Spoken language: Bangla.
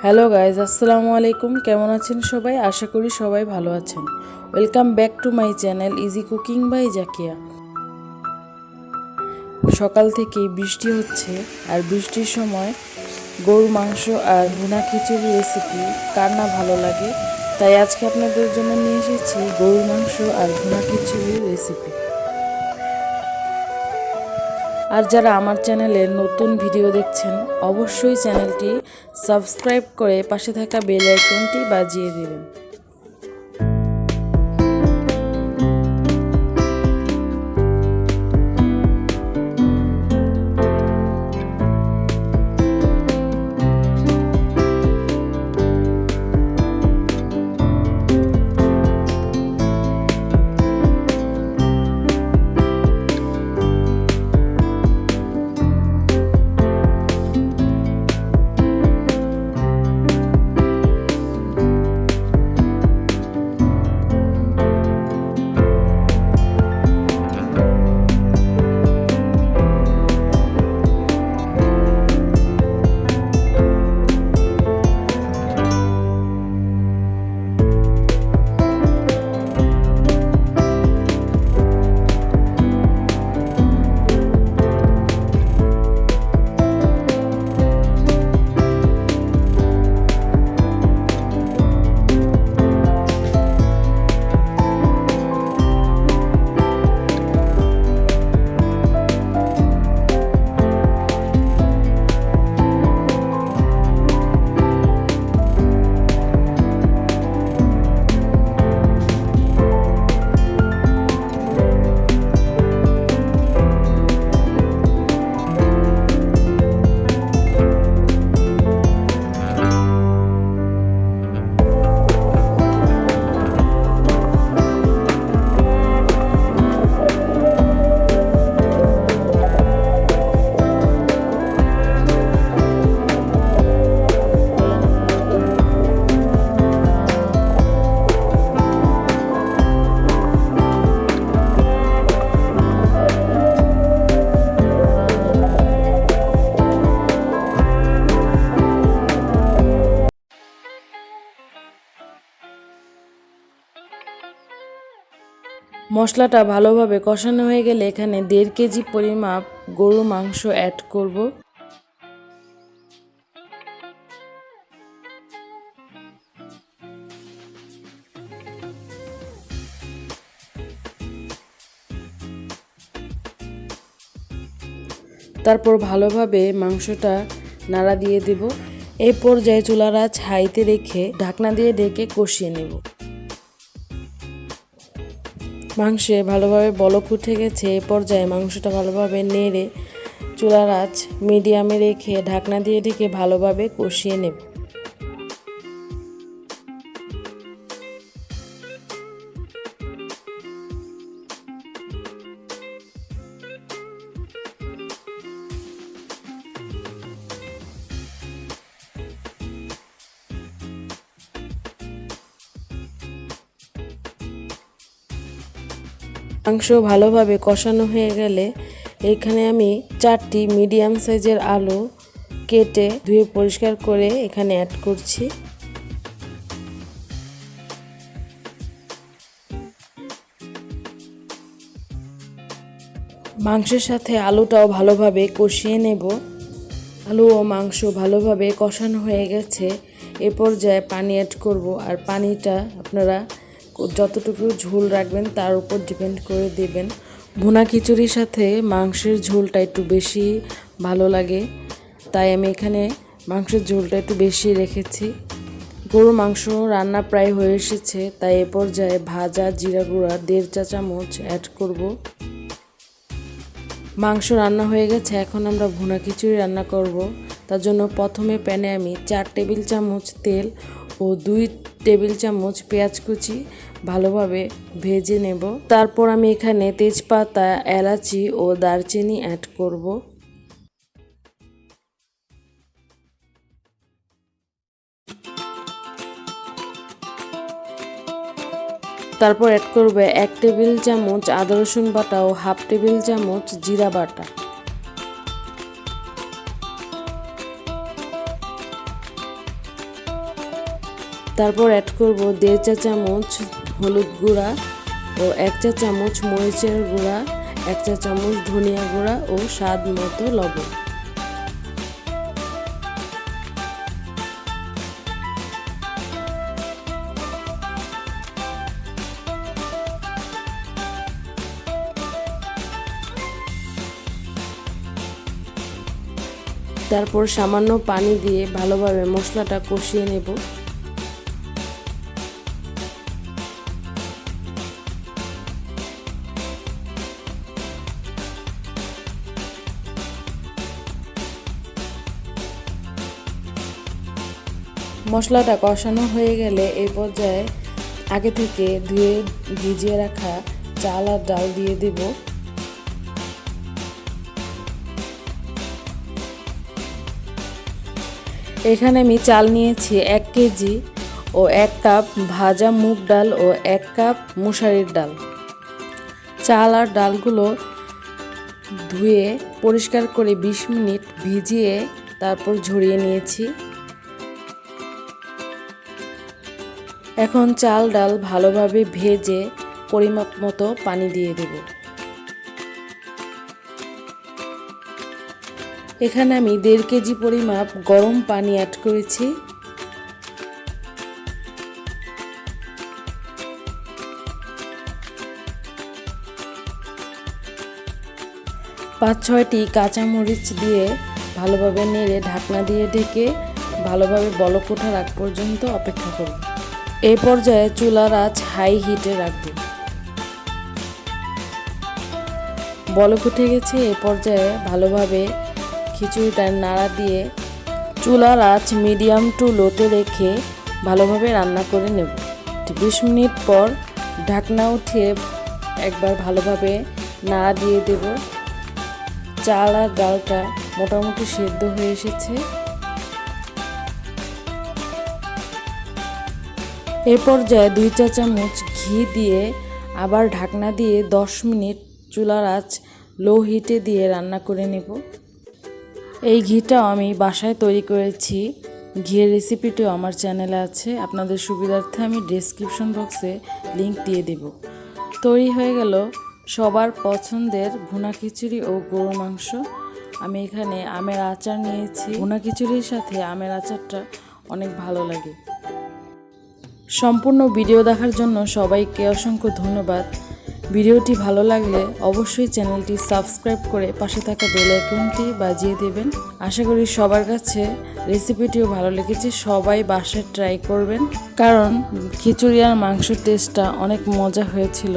হ্যালো গাইজ, আসসালামু আলাইকুম। কেমন আছেন সবাই? আশা করি সবাই ভালো আছেন। Welcome back to my channel easy cooking by Zakia. সকাল থেকেই বৃষ্টি হচ্ছে, আর বৃষ্টির সময় গরুর মাংস আর ভুনা খিচুড়ি রেসিপি কার না ভালো লাগে। তাই আজকে আপনাদের জন্য নিয়ে এসেছি গরুর মাংস আর ভুনা খিচুড়ির রেসিপি। আর যারা আমার চ্যানেলে নতুন ভিডিও দেখছেন, অবশ্যই চ্যানেলটি সাবস্ক্রাইব করে পাশে থাকা বেল আইকনটি বাজিয়ে দিবেন। মশলাটা ভালোভাবে কষানো হয়ে গেলে এখানে 1.5 কেজি পরিমাপ গরুর মাংস অ্যাড করব। তারপর ভালোভাবে মাংসটা নাড়া দিয়ে দেব। এই পর্যায়ে চুলার আঁচ হাইতে রেখে ঢাকনা দিয়ে ঢেকে কষিয়ে নেব। মাংসে ভালোভাবে বলক উঠে গেছে। এই পর্যায়ে মাংসটা ভালোভাবে নেড়ে চুলার আঁচ মিডিয়ামে রেখে ঢাকনা দিয়ে ঢেকে ভালোভাবে কষিয়ে নেব। মাংস ভালোভাবে কষানো হয়ে গেলে এখানে আমি 4টি মিডিয়াম সাইজের আলু কেটে ধুয়ে পরিষ্কার করে এখানে অ্যাড করছি। মাংসের সাথে আলুটাও ভালোভাবে কষিয়ে নেব। আলু ও মাংস ভালোভাবে কষানো হয়ে গেছে। এ পর্যায়ে পানি অ্যাড করব, আর পানিটা আপনারা যতটুকু ঝোল রাখবেন তার উপর ডিপেন্ড করে দেবেন। ভুনা খিচুড়ির সাথে মাংসের ঝোলটা একটু বেশি ভালো লাগে, তাই আমি এখানে মাংসের ঝোলটা একটু বেশি রেখেছি। গরুর মাংস রান্না প্রায় হয়ে এসেছে, তাই এ পর্যায়ে ভাজা জিরা গুঁড়া 1.5 চা চামচ অ্যাড করব। মাংস রান্না হয়ে গেছে, এখন আমরা ভুনা খিচুড়ি রান্না করব। তার জন্য প্রথমে প্যানে আমি 4 টেবিল চামচ তেল ও 2 টেবিল চামচ পেঁয়াজ কুচি ভালোভাবে ভেজে নেব। তারপর আমি এখানে তেজপাতা, এলাচি ও দারচিনি অ্যাড করব। তারপর অ্যাড করবে 1 টেবিল চামচ আদা রসুন বাটা ও হাফ টেবিল চামচ জিরা বাটা। তারপর অ্যাড করব 1.5 চা চামচ হলুদ গুঁড়া ও 1 চা চামচ মরিচের গুঁড়া, 1 চা চামচ ধনিয়া গুঁড়া ও স্বাদ মতো লবণ। তারপর সামান্য পানি দিয়ে ভালোভাবে মশলাটা কষিয়ে নেব। মশলাটা কষানো হয়ে গেলে এই পর্যায়ে আগে থেকে ধুয়ে ভিজিয়ে রাখা চাল আর ডাল দিয়ে দেব। এখানে আমি চাল নিয়েছি 1 কেজি ও 1 কাপ ভাজা মুগ ডাল ও 1 কাপ মুসারির ডাল। চাল আর ডালগুলো ধুয়ে পরিষ্কার করে 20 মিনিট ভিজিয়ে তারপর ঝরিয়ে নিয়েছি। এখন চাল ডাল ভালোভাবে ভেজে পরিমাপ মতো পানি দিয়ে দেব। এখানে আমি 1.5 কেজি পরিমাপ গরম পানি অ্যাড করেছি। পাঁচ ছয়টি কাঁচামরিচ দিয়ে ভালোভাবে নেড়ে ঢাকনা দিয়ে ঢেকে ভালোভাবে বলক ওঠার আগ পর্যন্ত অপেক্ষা করব। এই পর্যায়ে চুলার আঁচ হাই হিটে রাখব। বলক উঠে গেছে। এই পর্যায়ে ভালোভাবে খিচুড়িটা নাড়া দিয়ে চুলার আঁচ মিডিয়াম টু লোতে রেখে ভালোভাবে রান্না করে নেব। 20 মিনিট পর ঢাকনা উঠিয়ে একবার ভালোভাবে নাড়া দিয়ে দেব। চাল আর ডালটা মোটামুটি সেদ্ধ হয়ে এসেছে। এই পর্যায়ে 2 চা চামচ ঘি দিয়ে আবার ঢাকনা দিয়ে 10 মিনিট চুলার আঁচ লো হিটে দিয়ে রান্না করে নেব। এই ঘিটাও আমি বাসায় তৈরি করেছি। ঘিয়ের রেসিপিটিও আমার চ্যানেলে আছে, আপনাদের সুবিধার্থে আমি ডেসক্রিপশন বক্সে লিংক দিয়ে দেব। তৈরি হয়ে গেল সবার পছন্দের ভুনা খিচুড়ি ও গরু মাংস। আমি এখানে আমের আচার নিয়েছি। ভুনা খিচুড়ির সাথে আমের আচারটা অনেক ভালো লাগে। সম্পূর্ণ ভিডিও দেখার জন্য সবাইকে অসংখ্য ধন্যবাদ। ভিডিওটি ভালো লাগলে অবশ্যই চ্যানেলটি সাবস্ক্রাইব করে পাশে থাকা বেল আইকনটি বাজিয়ে দেবেন। আশা করি সবার কাছে রেসিপিটিও ভালো লেগেছে। সবাই বাসায় ট্রাই করবেন, কারণ খিচুড়ি আর মাংসের টেস্টটা অনেক মজা হয়েছিল।